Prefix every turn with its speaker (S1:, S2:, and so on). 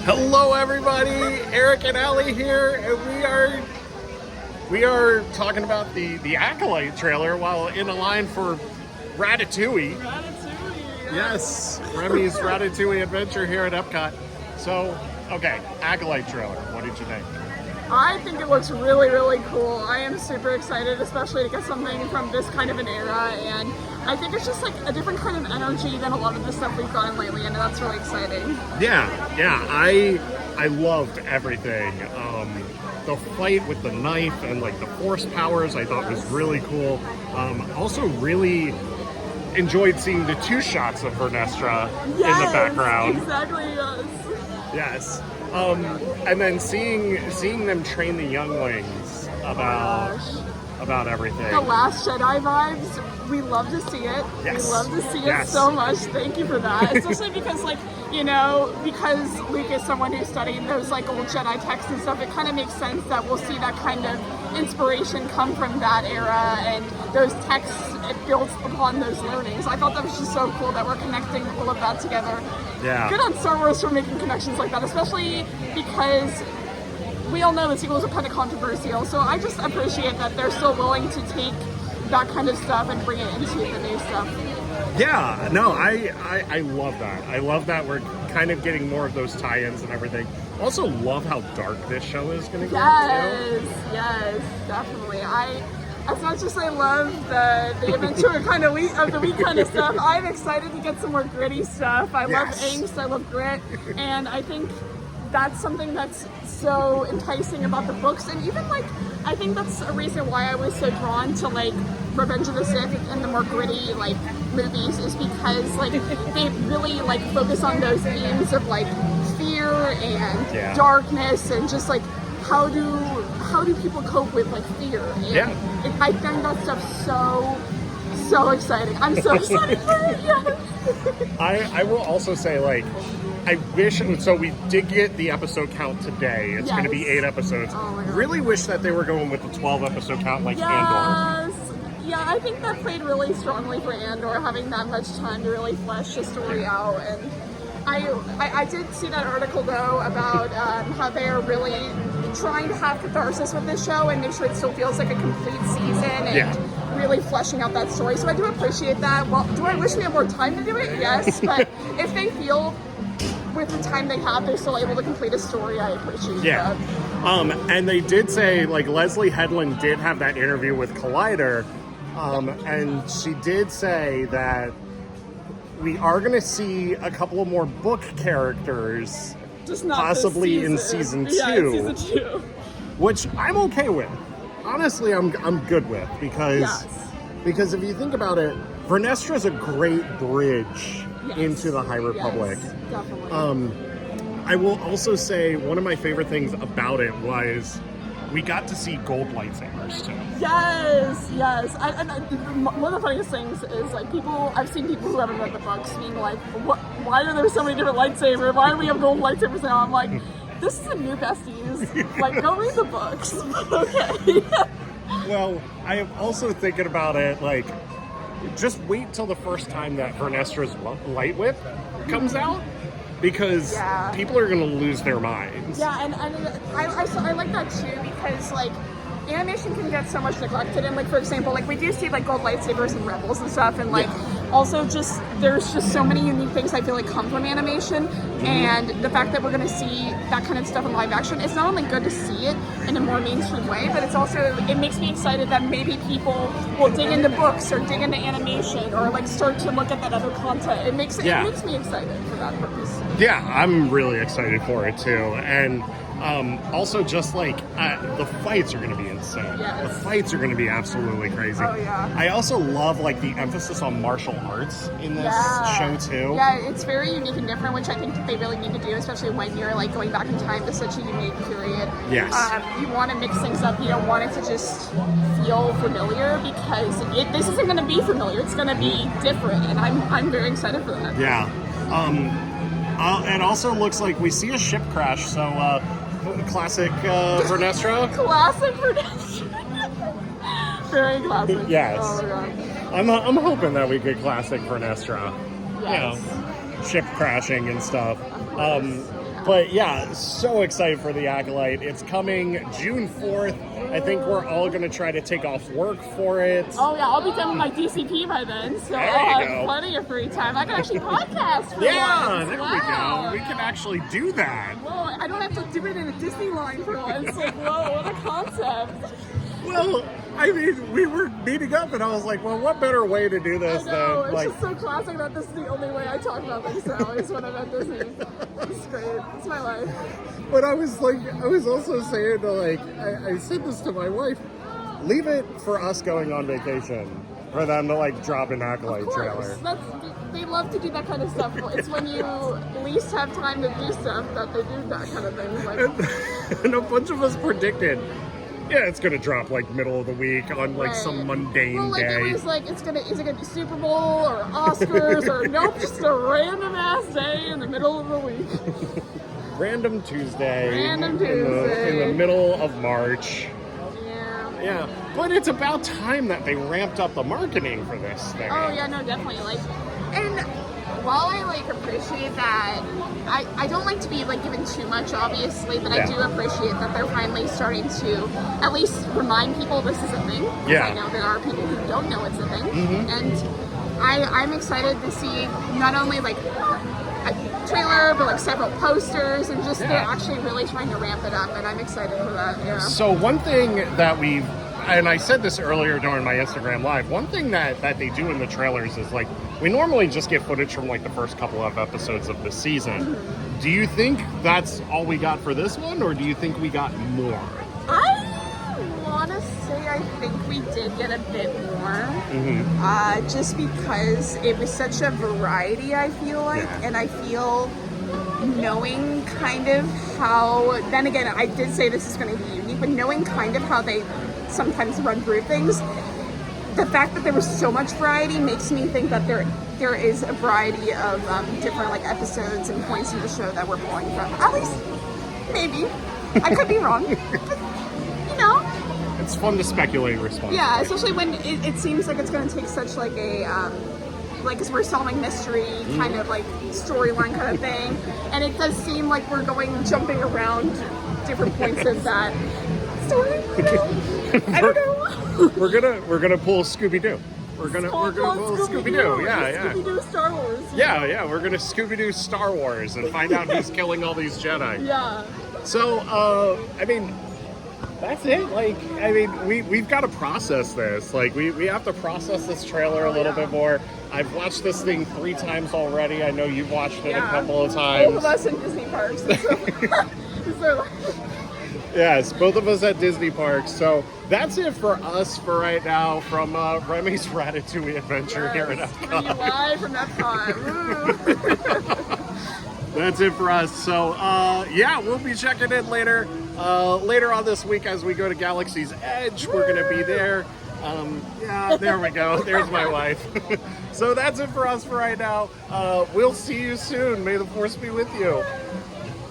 S1: Hello, everybody. Eric and Allie here, and we are talking about the Acolyte trailer while in a line for Ratatouille.
S2: Ratatouille.
S1: Yes, Remy's Ratatouille adventure here at Epcot. So, okay, Acolyte trailer. What did you think?
S2: I think it looks really, really cool. I am super excited, especially to get something from this kind of an era, and I think it's just like a different kind of energy than a lot of the stuff we've gotten lately, and that's really exciting.
S1: Yeah, I loved everything. The fight with the knife and like the force powers I thought was really cool. Also really enjoyed seeing the two shots of Vernestra in the background.
S2: Exactly, yes.
S1: Yes. And then seeing them train the younglings about everything.
S2: The Last Jedi vibes, we love to see it.
S1: Yes.
S2: We love to see it
S1: Yes.
S2: so much. Thank you for that. Especially because, like, you know, because Luke is someone who's studied those like old Jedi texts and stuff, it kind of makes sense that we'll see that kind of inspiration come from that era, and those texts, it builds upon those learnings. I thought that was just so cool that we're connecting all of that together.
S1: Yeah.
S2: Good on Star Wars for making connections like that, especially because we all know the sequels are kind of controversial, so I just appreciate that they're still willing to take that kind of stuff and bring it into the new stuff.
S1: Yeah, no, I love that. I love that we're kind of getting more of those tie-ins and everything. Also love how dark this show is going to go.
S2: Yes, definitely. As much as I love the adventure kind of of the week kind of stuff, I'm excited to get some more gritty stuff. I love angst, I love grit, and I think that's something that's so enticing about the books, and even like I think that's a reason why I was so drawn to like Revenge of the Sith and the more gritty like movies, is because like they really like focus on those themes of like fear and darkness, and just like how do people cope with like fear, and I find that stuff so exciting. I'm so excited for it. Yes.
S1: I will also say, like, I wish, so we did get the episode count today. It's going to be 8 episodes.
S2: Oh my God.
S1: Really wish that they were going with the 12 episode count like Andor.
S2: Yeah, I think that played really strongly for Andor, having that much time to really flesh the story out. And I did see that article though about how they are really trying to have catharsis with this show and make sure it still feels like a complete season and really fleshing out that story. So I do appreciate that. Well, do I wish we had more time to do it? Yes, but if they feel with the time they have, they're still able to complete a story, I appreciate that.
S1: And they did say, like, Leslie Headland did have that interview with Collider, and she did say that we are going to see a couple of more book characters,
S2: just not
S1: possibly in season 2.
S2: Yeah, in season 2.
S1: Which I'm okay with. Honestly, I'm good with, because if you think about it, Vernestra is a great bridge into the High Republic.
S2: Yes, definitely.
S1: I will also say one of my favorite things about it was we got to see gold lightsabers too.
S2: Yes. One of the funniest things is like I've seen people who haven't read the books being like, why are there so many different lightsabers? Why do we have gold lightsabers now? I'm like, this is a new besties. Like, go read the books. Okay.
S1: Well, I am also thinking about it, like, just wait till the first time that Vernestra's light whip comes out, because people are going to lose their minds.
S2: Yeah, and I like that too, because like animation can get so much neglected, and like for example, like we do see like gold lightsabers and Rebels and stuff, and like also just there's just so many unique things I feel like come from animation, and the fact that we're going to see that kind of stuff in live action, it's not only good to see it in a more mainstream way, but it makes me excited that maybe people will dig into books or dig into animation or like start to look at that other content. It makes me excited for that purpose.
S1: Yeah, I'm really excited for it too, and also just like the fights are going to be insane.
S2: Yes.
S1: The fights are going to be absolutely crazy.
S2: Oh yeah.
S1: I also love like the emphasis on martial arts in this show too.
S2: Yeah, it's very unique and different, which I think that they really need to do, especially when you're like going back in time to such a unique period.
S1: Yes.
S2: You want to mix things up. You don't want it to just feel familiar, because this isn't going to be familiar. It's going to be different, and I'm very excited for that.
S1: Yeah. It also looks like we see a ship crash, so classic Vernestra.
S2: Classic Vernestra. Very classic.
S1: Yes.
S2: Oh my god.
S1: I'm hoping that we get classic Vernestra.
S2: Yes.
S1: You know, ship crashing and stuff. But yeah, so excited for the Acolyte. It's coming June 4th. I think we're all going to try to take off work for it.
S2: Oh yeah, I'll be done with my DCP by then, so
S1: There
S2: I'll
S1: you
S2: have
S1: go.
S2: plenty of free time. I can actually podcast for
S1: Yeah,
S2: once.
S1: there
S2: Wow.
S1: we go. We can actually do that.
S2: Whoa, I don't have to do it in a Disney line for once. Like, whoa, what a concept.
S1: Well, I mean, we were meeting up, and I was like, well, what better way to do
S2: I
S1: this
S2: know,
S1: than,
S2: it's
S1: like,
S2: just so classic that this is the only way I talk about things now is when I'm at Disney. It's great. It's my life.
S1: but I was also saying to, like, I said this to my wife, leave it for us going on vacation, for them to, like, drop an Acolyte
S2: Of
S1: trailer.
S2: course. They love to do that kind of stuff. It's when you least have time to do stuff that they do that kind of thing. Like,
S1: And a bunch of us predicted, yeah, it's gonna drop like middle of the week on like some mundane
S2: well, like,
S1: day.
S2: it was like, is it gonna be Super Bowl or Oscars or nope, just a random ass day in the middle of the week.
S1: Random Tuesday.
S2: Random
S1: In
S2: Tuesday.
S1: the middle of March.
S2: Yeah.
S1: Yeah, but it's about time that they ramped up the marketing for this thing.
S2: Oh yeah, no, definitely. Like, and while I like appreciate that, I don't like to be like given too much, obviously, but
S1: Yeah.
S2: I do appreciate that they're finally starting to at least remind people this is a thing. 'Cause
S1: Yeah.
S2: I know there are people who don't know it's a thing,
S1: Mhm.
S2: and I'm excited to see not only like a trailer, but like several posters, and just they're
S1: Yeah.
S2: actually really trying to ramp it up, and I'm excited for that. Yeah.
S1: So one thing that we've, and I said this earlier during my Instagram live, one thing that they do in the trailers is like, we normally just get footage from like the first couple of episodes of the season. Do you think that's all we got for this one, or do you think we got more?
S2: I want to say I think we did get a bit more, just because it was such a variety, I feel like,
S1: Yeah.
S2: and I feel knowing kind of how, then again, I did say this is going to be unique, but knowing kind of how they sometimes run through things, the fact that there was so much variety makes me think that there is a variety of different like episodes and points in the show that we're pulling from. At least, maybe. I could be wrong. But, you know.
S1: It's fun to speculate responsibly.
S2: Yeah, especially when it seems like it's going to take such like a, like, because we're solving mystery kind of like storyline kind of thing. And it does seem like we're jumping around different points of that story. You know? I don't know.
S1: We're gonna pull Scooby Doo. We're gonna pull Scooby Doo. Yeah.
S2: Scooby Doo Star Wars.
S1: Yeah, we're gonna Scooby Doo Star Wars and find out who's killing all these Jedi.
S2: Yeah.
S1: So, I mean, that's it. Like, I mean, we've got to process this. Like, we have to process this trailer a little bit more. I've watched this thing 3 times already. I know you've watched it a couple of times.
S2: Both of us in Disney parks. So,
S1: Yes, both of us at Disney parks. So that's it for us for right now from Remy's Ratatouille adventure here at
S2: bring you
S1: Epcot.
S2: live from Epcot. Woo.
S1: That's it for us. So yeah, we'll be checking in later on this week as we go to Galaxy's Edge. We're gonna be there. Yeah, there we go. There's my wife. So that's it for us for right now. We'll see you soon. May the force be with you.